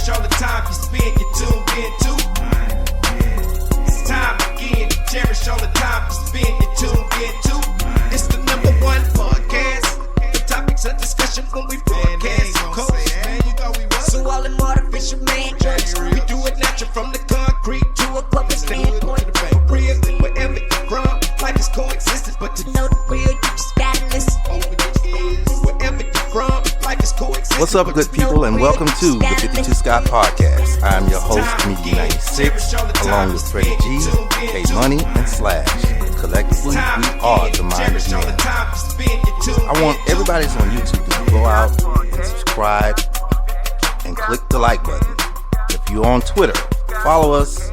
cherish all the time you spend, you tuned in to. It's time again to cherish all the time you spend, you tuned in to. It's the number one podcast. The topics of discussion when we broadcast. So all them artificial man jokes, we do it natural from the concrete to a public standpoint. Real, wherever you're from, life is coexistence, but to know the real, you just gotta listen. Wherever you're from, life is coexistence. What's up, good people, and welcome to the 52 Scott Podcast. I'm your host, Comedian 96, along with Freddie G, K Money, and Slash. Collectively, we are the Minders Men. I want everybody that's on YouTube to go out and subscribe and click the like button. If you're on Twitter, follow us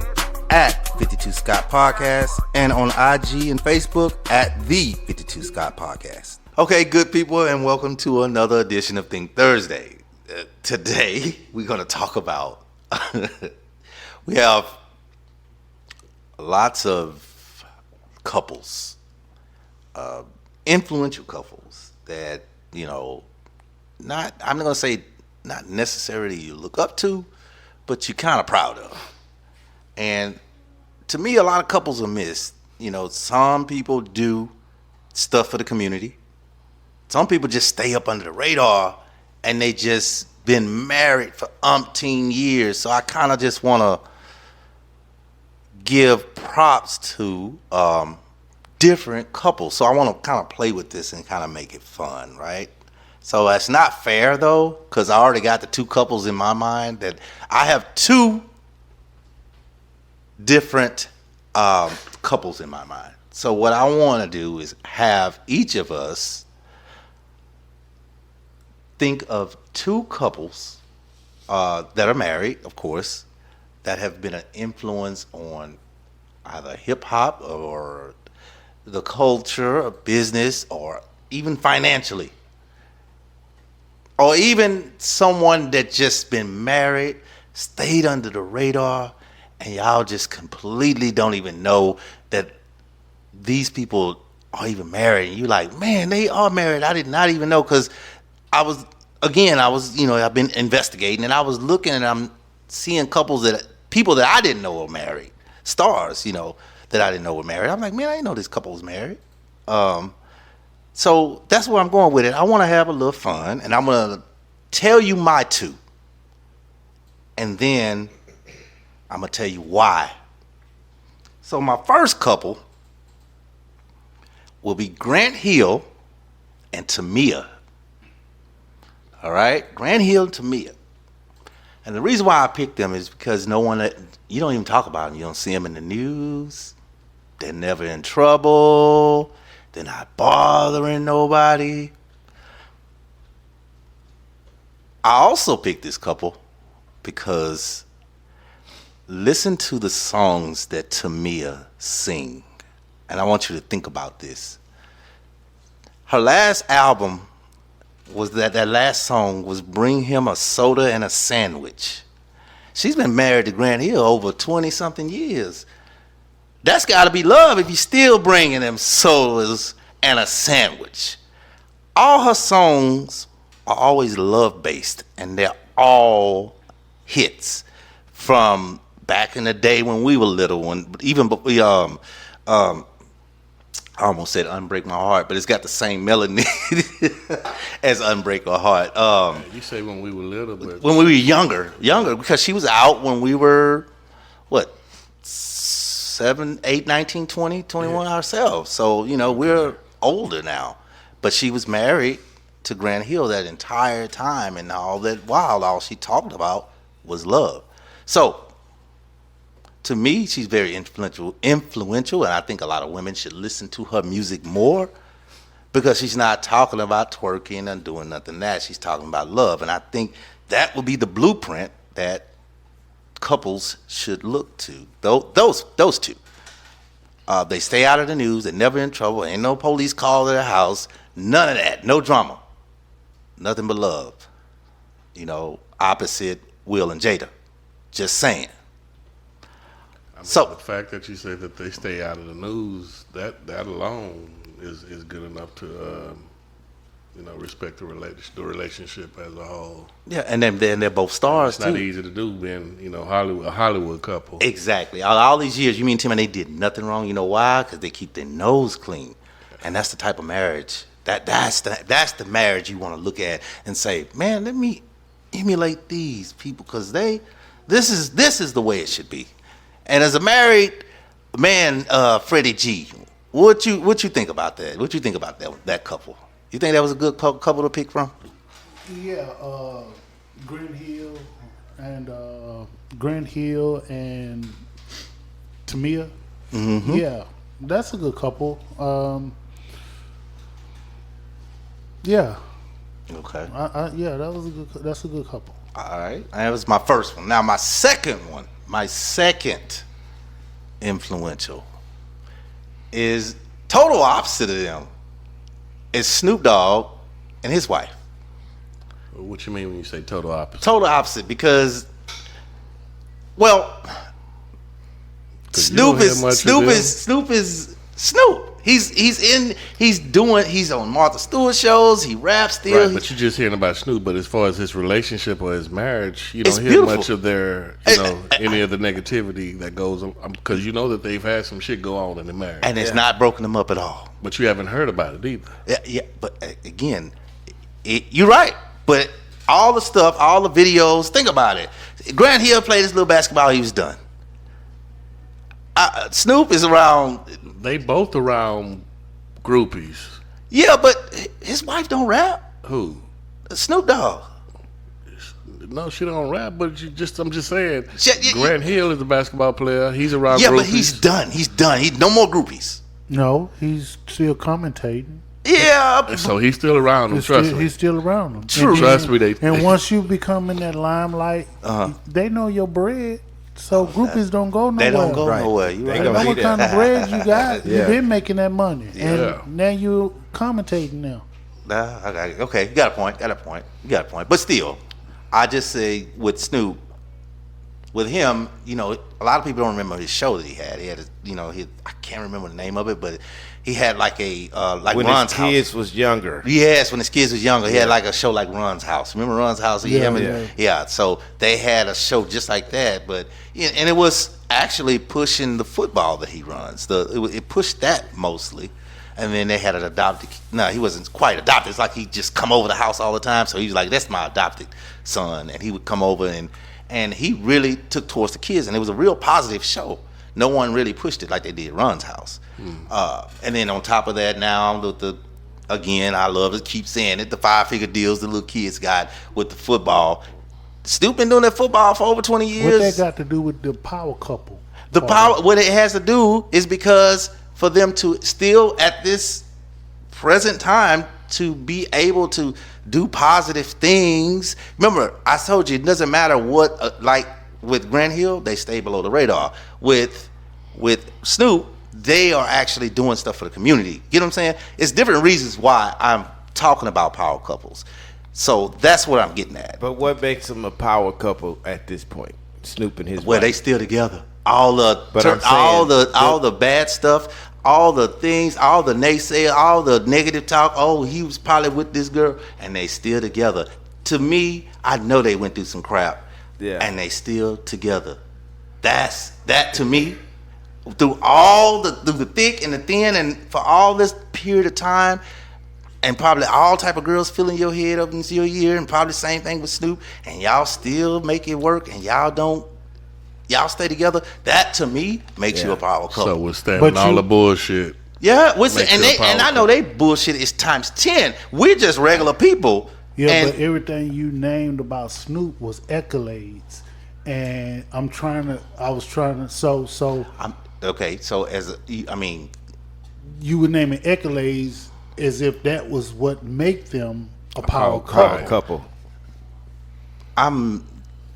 at 52 Scott Podcast, and on IG and Facebook at the 52 Scott Podcast. Okay, good people, and welcome to another edition of Think Thursday. Today, we're going to talk about, we have lots of couples, influential couples that, you know, I'm not going to say not necessarily you look up to, but you're kind of proud of. And to me, a lot of couples are missed. You know, some people do stuff for the community. Some people just stay up under the radar and they just been married for umpteen years. So I kind of just want to give props to different couples. So I want to kind of play with this and kind of make it fun, right? So that's not fair, though, because I already got the two couples in my mind. That I have two different couples in my mind. So what I want to do is have each of us think of two couples that are married, of course, that have been an influence on either hip-hop or the culture or business or even financially. Or even someone that just been married, stayed under the radar, and y'all just completely don't even know that these people are even married. And you're like, man, they are married. I did not even know, because I've been investigating, and I was looking, and I'm seeing people that I didn't know were married, stars, that I didn't know were married. I'm like, man, I didn't know this couple was married. So that's where I'm going with it. I want to have a little fun, and I'm going to tell you my two. And then I'm going to tell you why. So my first couple will be Grant Hill and Tamia. All right? Grant Hill and Tamia. And the reason why I picked them is because you don't even talk about them. You don't see them in the news. They're never in trouble. They're not bothering nobody. I also picked this couple because listen to the songs that Tamia sing. And I want you to think about this. Her last album was that last song was Bring Him a Soda and a Sandwich. She's been married to Grant Hill over 20-something years. That's got to be love if you're still bringing them sodas and a sandwich. All her songs are always love-based, and they're all hits from back in the day when we were little. And even I almost said Unbreak My Heart, but it's got the same melody as Unbreak My Heart. You say when we were little, but when we were younger, because she was out when we were, 7, 8, 19, 20, 21 ourselves. So, we're older now. But she was married to Grant Hill that entire time, and all she talked about was love. So, to me, she's very influential, and I think a lot of women should listen to her music more, because she's not talking about twerking and doing nothing that. She's talking about love, and I think that would be the blueprint that couples should look to. Those two. They stay out of the news. They're never in trouble. Ain't no police call to their house. None of that. No drama. Nothing but love. Opposite Will and Jada. Just saying. The fact that you say that they stay out of the news, that alone is good enough to respect the relationship as a whole. Yeah, and then they're both stars It's not too. easy to do being, a Hollywood couple. Exactly. All these years, you mean Tim, and they did nothing wrong. You know why? Because they keep their nose clean, and that's the type of marriage that's the marriage you want to look at and say, man, let me emulate these people because this is the way it should be. And as a married man, Freddie G, what you think about that? What you think about that couple? You think that was a good couple to pick from? Yeah, Grant Hill and Tamia. Mm-hmm. Yeah, that's a good couple. Yeah, Okay. yeah, that's a good couple. All right. That was my first one. Now my second influential is total opposite of them. It's Snoop Dogg and his wife. What you mean when you say total opposite? Total opposite because, well, 'Cause you don't hear much of them. Snoop is Snoop. He's on Martha Stewart shows. He raps still. Right, but you're just hearing about Snoop. But as far as his relationship or his marriage, you It's don't hear beautiful. much of their, any of the negativity that goes on. Because you know that they've had some shit go on in the marriage. And it's not broken them up at all. But you haven't heard about it either. Yeah, but again, you're right. But all the stuff, all the videos, think about it. Grant Hill played his little basketball, he was done. Snoop is around. They both around groupies. Yeah, but his wife don't rap. Who? Snoop Dogg. No, she don't rap. But I'm just saying. Yeah. Grant Hill is a basketball player. He's around. Yeah, groupies. but he's done. He's done. No more groupies. No, he's still commentating. Yeah. So he's still around them. Trust me. He's still around them. True. And Trust me. And once you become in that limelight, they know your bread. So groupies don't go nowhere. They don't go Right. nowhere. You They right. They know gonna what see kind that. of bread you got. Yeah. You've been making that money, Yeah. and now you commentating now. Okay, you got a point. But still, I just say with Snoop, with him, a lot of people don't remember his show that he had. He had, I can't remember the name of it, but he had like a When Ron's his kids house. was younger. Yes, when his kids was younger, he had like a show like Ron's House. Remember Ron's House? Yeah. So they had a show just like that, but and it was actually pushing the football that he runs. It pushed that mostly. And then they had an adopted. No, he wasn't quite adopted. It's like he just come over the house all the time. So he was like, "That's my adopted son," and he would come over and he really took towards the kids, and it was a real positive show. No one really pushed it like they did Ron's House. And then on top of that, now again, I love to keep saying it, the 5-figure deals the little kids got with the football. Snoop been doing that football for over 20 years. What that got to do with the power couple? The power, what it has to do is because for them to still at this present time to be able to do positive things. Remember, I told you it doesn't matter what. Like with Grant Hill, they stay below the radar. With Snoop, they are actually doing stuff for the community. You know what I'm saying? It's different reasons why I'm talking about power couples. So that's what I'm getting at. But what makes them a power couple at this point? Snoop and his Well, wife. they still together. All the But I'm saying all the bad stuff, all the things, all the naysayers, all the negative talk. Oh, he was probably with this girl, and they still together. To me, I know they went through some crap, and they still together. That to me, through the thick and the thin, and for all this period of time, and probably all type of girls filling your head up into your ear, and probably the same thing with Snoop, and y'all still make it work, and y'all stay together. That to me makes you a power couple. So withstanding But all you- the bullshit. Yeah, Makes and you a power I know they bullshit is times 10. We're just regular people. Yeah, and but everything you named about Snoop was accolades, and I was trying to. So okay. So you were naming accolades as if that was what make them a power power couple. couple. I'm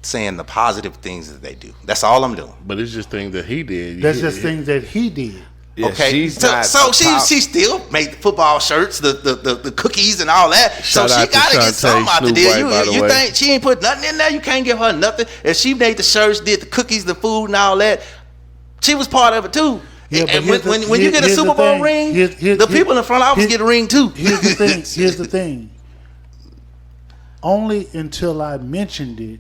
saying the positive things that they do. That's all I'm doing. But it's just things that he did. That's just things that he did. Yeah, Okay, she's so, not so a she power- she still made the football shirts, the cookies and all that. Shout so she out to gotta get Shantae something out the Snoop deal. White, by the You way. think she ain't put nothing in there? You can't give her nothing. If she made the shirts, did the cookies, the food, and all that, she was part of it too. Yeah, but And here's when you get a here's the Super Bowl thing. ring, Here- the people in the front office get a ring too. Here's the thing. Here's the thing. Only until I mentioned it,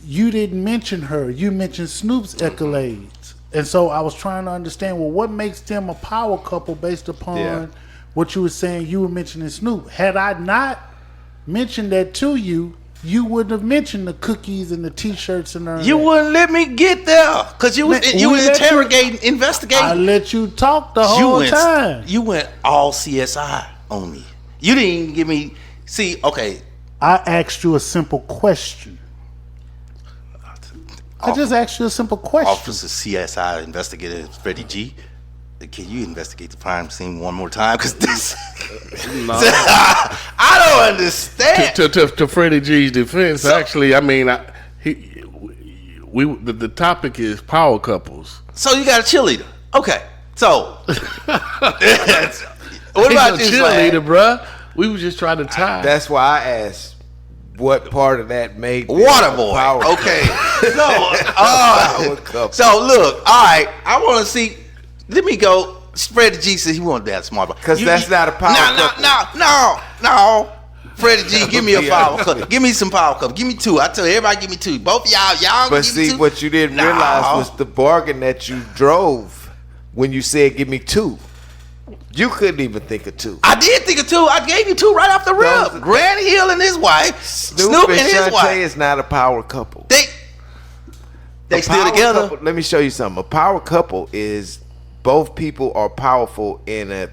you didn't mention her. You mentioned Snoop's accolades, and so I was trying to understand. Well, what makes them a power couple based upon Yeah. what you were saying? You were mentioning Snoop. Had I not mentioned that to you, you wouldn't have mentioned the cookies and the T-shirts and all You that. wouldn't let me get there because you was Man, you we were let you- interrogating, investigating. I let you talk the you whole went time. you went all CSI on me. You didn't even give me. See, okay, I asked you a simple question. I just asked you a simple question. Officer CSI investigator Freddie G. Can you investigate the crime scene one more time? Because this, No. I don't understand. To Freddie G's defense, actually, I mean, the topic is power couples. So you got a cheerleader. Okay, so what Ain't about no this? cheerleader, Like, bruh? We was just trying to tie. That's why I asked what part of that made them water a boy. power Okay, power couple. so look, all right. I want to see. Let me go. Freddie G said he wanted that smart. 'Cause that's not a power couple. No. Freddie G, give me a power couple. Give me some power couple. Give me two. I tell you, everybody, give me two. Both of y'all But give me see, two. what you didn't No. realize was the bargain that you drove when you said, give me two. You couldn't even think of two. I did think of two. I gave you two right off the Those- rip. Grant Hill and his wife. Snoop and his Shantae wife. is not a power couple. They A still power together. couple- let me show you something. A power couple is both people are powerful in a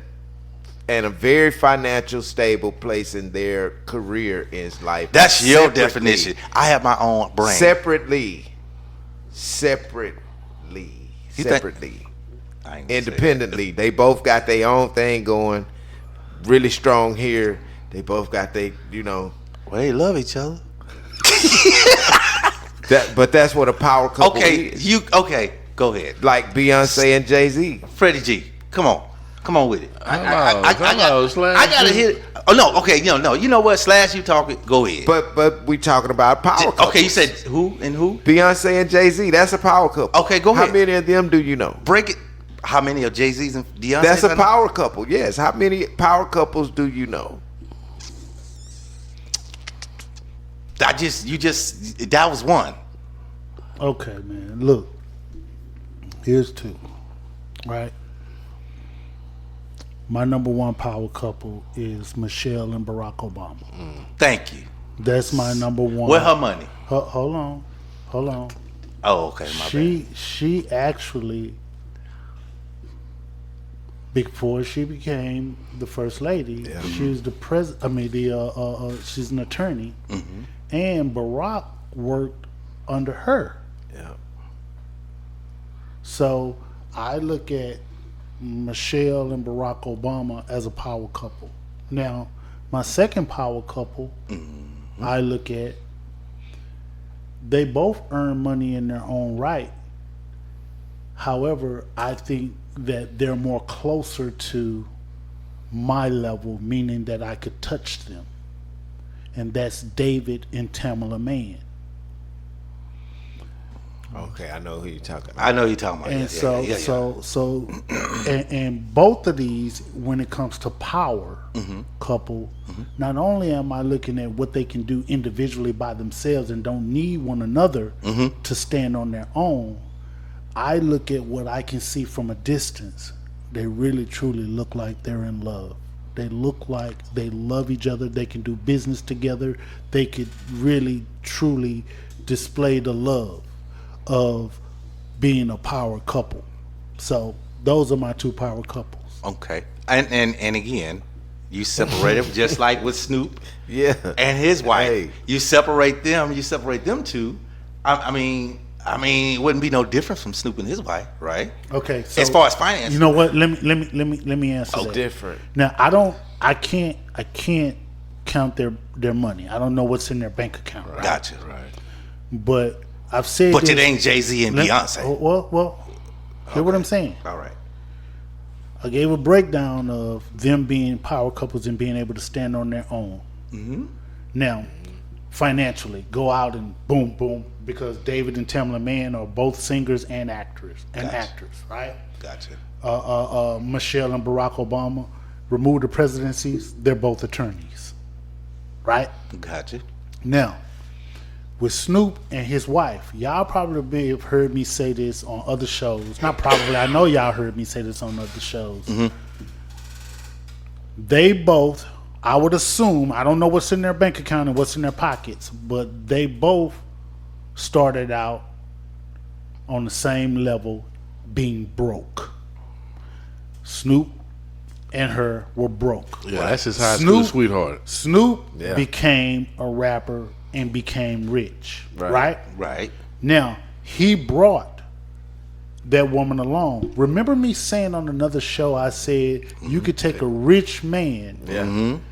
very financial stable place in their career in life. That's your Separately. definition. I have my own brain. Separately. You think- I ain't gonna say Independently. They both got their own thing going. Really strong here. They both got they, that. Well, they love each other. but that's what a power couple Okay, is. go ahead. Like Beyonce and Jay-Z. Freddie G, come on with it. Hello, Slash. I gotta hit it. Oh no, okay, you know what? Slash, you talking? Go ahead. But we talking about power couples. Okay, you said who and who? Beyonce and Jay-Z, that's a power couple. Okay, go ahead. How many of them do you know? Break it. How many of Jay-Z's and Beyonce's? That's a I know? power couple, yes. How many power couples do you know? That was one. Okay, man. Look, here's two. Right. My number one power couple is Michelle and Barack Obama. Thank you. That's my number one. Where her money? Hold on. Oh, okay, my bad. She actually, before she became the first lady, she was the president. I mean, she's an attorney, and Barack worked under her. Yeah. So I look at Michelle and Barack Obama as a power couple. Now, my second power couple, I look at, they both earn money in their own right. However, I think that they're more closer to my level, meaning that I could touch them. And that's David and Tamala Mann. Okay, I know who you're talking about. I know you're talking about. And Yeah. so, and both of these, when it comes to power couple, not only am I looking at what they can do individually by themselves and don't need one another to stand on their own, I look at what I can see from a distance. They really truly look like they're in love. They look like they love each other. They can do business together. They could really truly display the love of being a power couple. So those are my two power couples. Okay, and again, you separate them just like with Snoop, Yeah. and his wife. Hey. You separate them two. I mean, it wouldn't be no different from Snoop and his wife, right? Okay, so As far as finance, you know what? Let me answer that. Different. Now I can't count their money. I don't know what's in their bank account. Right? gotcha. But I've said But this, it ain't Jay-Z and Beyonce. Well, hear what I'm saying. All right. I gave a breakdown of them being power couples and being able to stand on their own. Now, financially. Go out and boom, boom, because David and Tamla Mann are both singers and actors, right? Gotcha. Michelle and Barack Obama removed the presidencies. They're both attorneys, right? Gotcha. Now, with Snoop and his wife, y'all probably have heard me say this on other shows. Not probably, I know y'all heard me say this on other shows. They both, I would assume, I don't know what's in their bank account and what's in their pockets, but they both started out on the same level, being broke. Snoop and her were broke. Yeah, that's his high school sweetheart. Snoop became a rapper and became rich, right? Right. Now, he brought that woman along. Remember me saying on another show, I said, you could take a rich man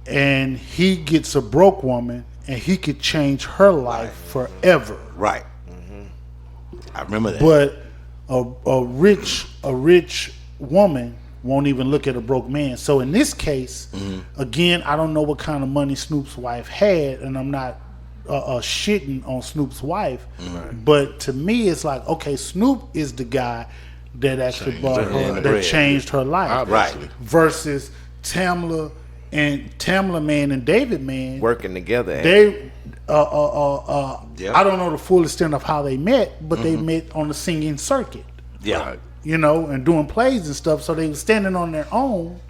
and he gets a broke woman and he could change her life forever. Right. I remember that. But a rich woman won't even look at a broke man. So in this case, again, I don't know what kind of money Snoop's wife had, and I'm not shitting on Snoop's wife. But to me, it's like, okay, Snoop is the guy that actually brought her, that changed her life, Right. versus Tamla Mann and David Mann Working together. They, I don't know the full extent of how they met, but they met on the singing circuit. Yeah. You know, and doing plays and stuff. So they were standing on their own.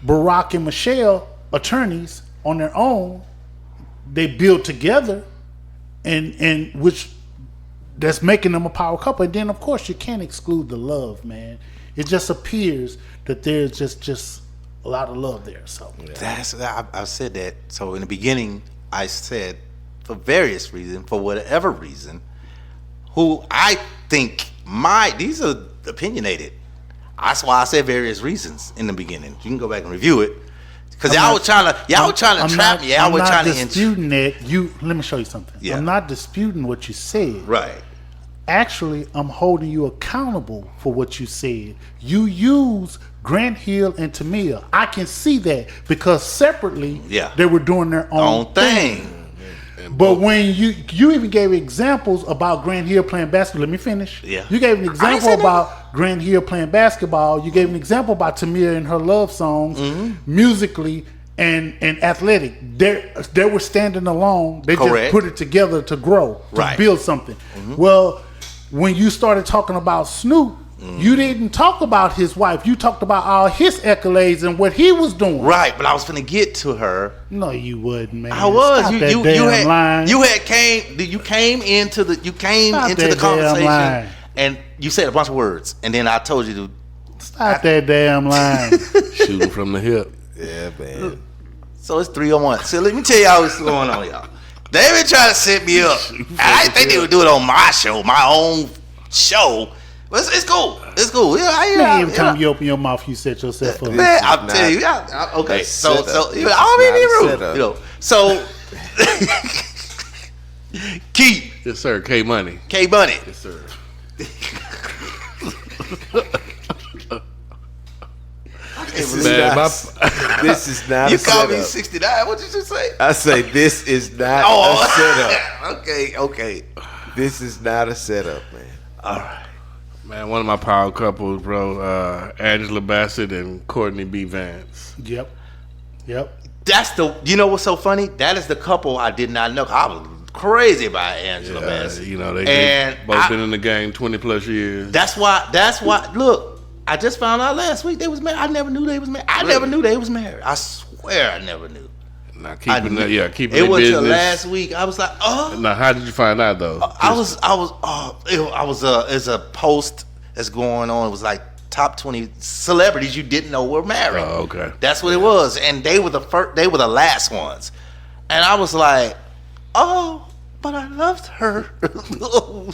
Barack and Michelle, attorneys, on their own. They build together, and which that's making them a power couple. And then, of course, you can't exclude the love, man. It just appears that there's just a lot of love there. So I said that. So in the beginning, I said, for various reasons, for whatever reason, who I think these are opinionated. That's why I said various reasons in the beginning. You can go back and review it. Because y'all were trying to trap me. Y'all were trying to disputing that. Let me show you something. Yeah. I'm not disputing what you said. Right. Actually, I'm holding you accountable for what you said. You use Grant Hill and Tamia. I can see that because separately, they were doing their own thing. But when you even gave examples about Grant Hill playing basketball. Let me finish. Yeah. You gave an example about Grant Hill playing basketball. You gave an example about Tamia and her love songs, musically and athletic. They were standing alone. They just put it together to grow, to build something. Well, when you started talking about Snoop, you didn't talk about his wife. You talked about all his accolades and what he was doing. Right, but I was finna get to her. No, you wouldn't, man. I was. Stop You came into the conversation and you said a bunch of words, and then I told you to stop that damn line. Shooting from the hip. Yeah, man. So it's 3-on-1. So let me tell y'all what's going on, y'all. They been trying to set me up. I didn't think they would do it on my show, my own show. But it's cool. It's cool. Every time you open your mouth, you set yourself up. Man, I'll tell you. Okay, so I don't mean to be rude. So Keith. Yes, sir. K Money. Yes, sir. This is not you a called me setup. 69. What did you just say? I say this is not a setup. Okay. This is not a setup, man. All right. Man, one of my power couples, bro, Angela Bassett and Courtney B. Vance. Yep. That's you know what's so funny? That is the couple I did not know. I was crazy about Angela Bassett. You know, they both been in the game 20 plus years. That's why, look, I just found out last week they was married. I never knew they was married. I never knew they was married. I swear I never knew. Now keeping it It was business. till last week. I was like, Now, how did you find out though? It's a post that's going on. It was like top 20 celebrities you didn't know were married. Oh, okay. That's what it was, and they were the last ones, and I was like, oh, but I loved her.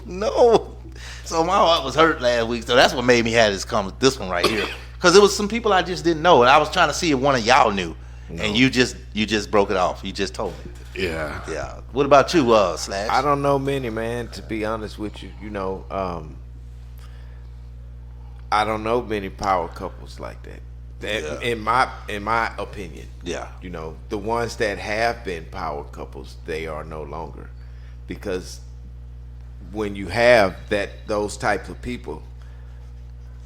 No. So my heart was hurt last week. So that's what made me have this one right here, because it was some people I just didn't know, and I was trying to see if one of y'all knew. No. And you just broke it off. You just told me. Yeah. What about you, Slash? I don't know many, man, to be honest with you. You know, I don't know many power couples like that. In my opinion. Yeah. You know, the ones that have been power couples, they are no longer, because when you have those types of people,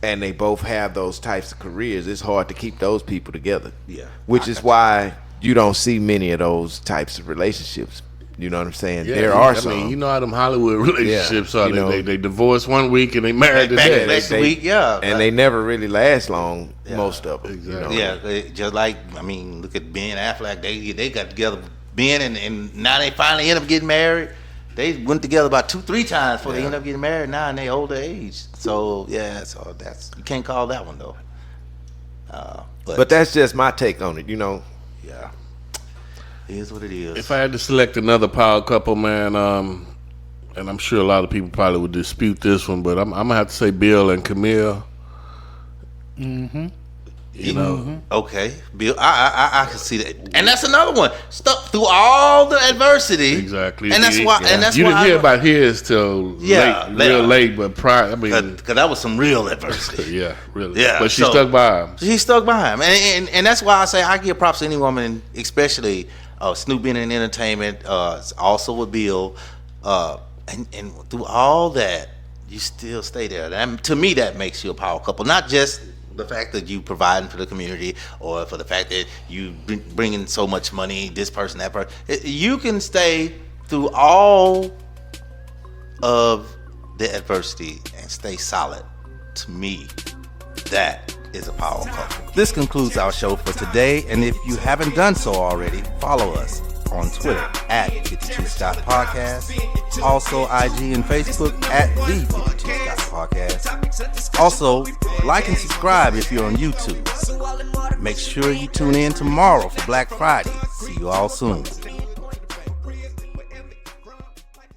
and they both have those types of careers, it's hard to keep those people together. Yeah. Which is why you don't see many of those types of relationships. You know what I'm saying? Yeah, there are I some. mean, you know how them Hollywood relationships are. you know. They divorce one week and they married the Back next. next week, yeah. And they never really last long, most of them. Exactly. You know? Yeah, just like, I mean, look at Ben Affleck. They got together, Ben, and now they finally end up getting married. They went together about 2-3 times before they end up getting married now in their older age. So yeah, so that's, you can't call that one though. But that's just my take on it. You know, yeah, it is what it is. If I had to select another power couple, man, and I'm sure a lot of people probably would dispute this one, but I'm gonna have to say Bill and Camille. Mm-hmm. You know, Okay, Bill, I can see that, and that's another one. Stuck through all the adversity, exactly. and that's why. And that's you why didn't hear about his till real late, but prior. I mean, because that was some real adversity. yeah, really. Yeah, but she so- stuck by him. He stuck by him, and that's why I say I give props to any woman, especially Snoop being in entertainment, also with Bill, and through all that, you still stay there. And to me, that makes you a power couple, not just the fact that you providing for the community, or for the fact that you bring in so much money, this person, that person. You can stay through all of the adversity and stay solid. To me, that is a power couple. This concludes our show for today, and if you haven't done so already, follow us on Twitter at 52 Scott Podcast, also IG and Facebook at the 52 Scott Podcast. Also, like and subscribe if you're on YouTube. Make sure you tune in tomorrow for Black Friday. See you all soon.